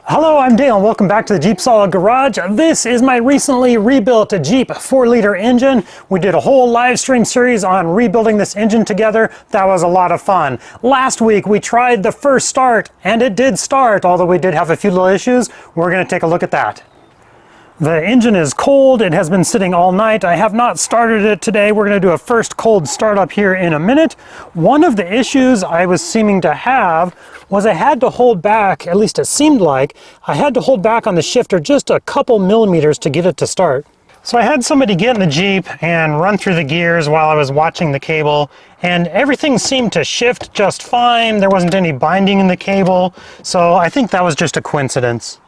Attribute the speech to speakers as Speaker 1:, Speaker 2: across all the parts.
Speaker 1: Hello, I'm Dale and welcome back to the JeepSolid Garage. This is my recently rebuilt Jeep 4-liter engine. We did a whole live stream series on rebuilding this engine together. That was a lot of fun. Last week we tried the first start and it did start, although we did have a few little issues. We're going to take a look at that. The engine is cold. It has been sitting all night. I have not started it today. We're going to do a first cold start up here in a minute. One of the issues I was seeming to have was I had to hold back, at least it seemed like, I had to hold back on the shifter just a couple millimeters to get it to start. So I had somebody get in the Jeep and run through the gears while I was watching the cable, and everything seemed to shift just fine. There wasn't any binding in the cable, so I think that was just a coincidence.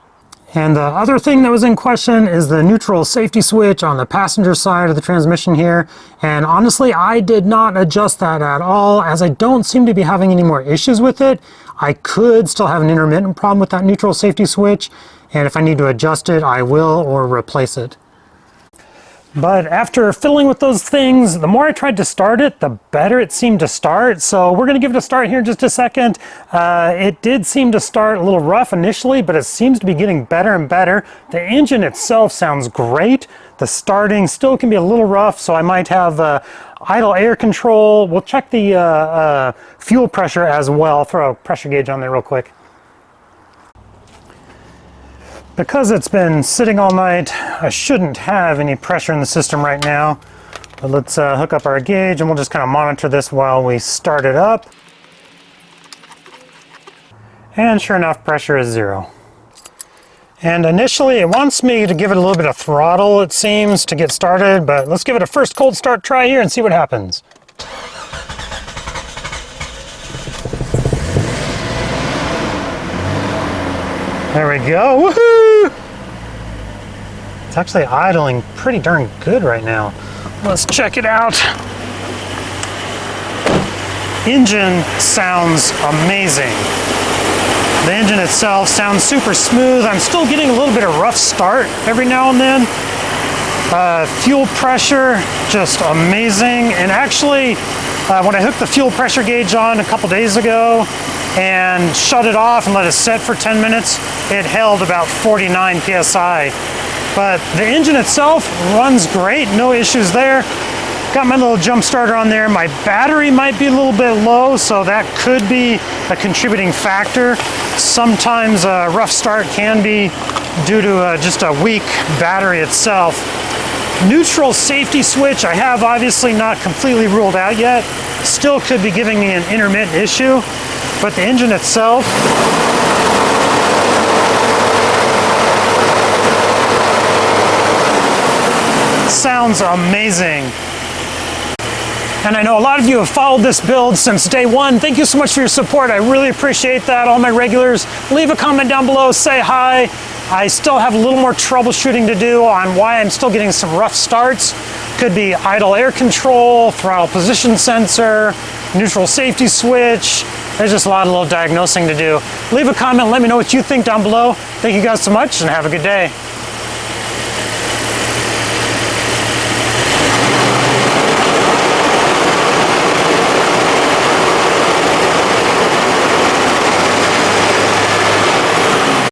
Speaker 1: And the other thing that was in question is the neutral safety switch on the passenger side of the transmission here. And honestly, I did not adjust that at all, as I don't seem to be having any more issues with it. I could still have an intermittent problem with that neutral safety switch, and if I need to adjust it, I will, or replace it. But after fiddling with those things, the more I tried to start it, the better it seemed to start. So we're going to give it a start here in just a second. It did seem to start a little rough initially, but it seems to be getting better and better. The engine itself sounds great. The starting still can be a little rough, so I might have idle air control. We'll check the fuel pressure as well. Throw a pressure gauge on there real quick. Because it's been sitting all night, I shouldn't have any pressure in the system right now. But let's hook up our gauge and we'll just kind of monitor this while we start it up. And sure enough, pressure is 0. And initially it wants me to give it a little bit of throttle, it seems, to get started, but let's give it a first cold start try here and see what happens. There we go, woohoo! It's actually idling pretty darn good right now. Let's check it out. Engine sounds amazing. The engine itself sounds super smooth. I'm still getting a little bit of rough start every now and then. Fuel pressure, just amazing. And actually, when I hooked the fuel pressure gauge on a couple days ago and shut it off and let it set for 10 minutes, it held about 49 PSI. But the engine itself runs great, no issues there. Got my little jump starter on there. My battery might be a little bit low, so that could be a contributing factor. Sometimes a rough start can be due to just a weak battery itself. Neutral safety switch, I have obviously not completely ruled out yet. Still could be giving me an intermittent issue, but the engine itself sounds amazing. And I know a lot of you have followed this build since day one. Thank you so much for your support. I really appreciate that. All my regulars, leave a comment down below, say hi. I still have a little more troubleshooting to do on why I'm still getting some rough starts. Could be idle air control, throttle position sensor, neutral safety switch. There's just a lot of little diagnosing to do. Leave a comment, let me know what you think down below. Thank you guys so much and have a good day.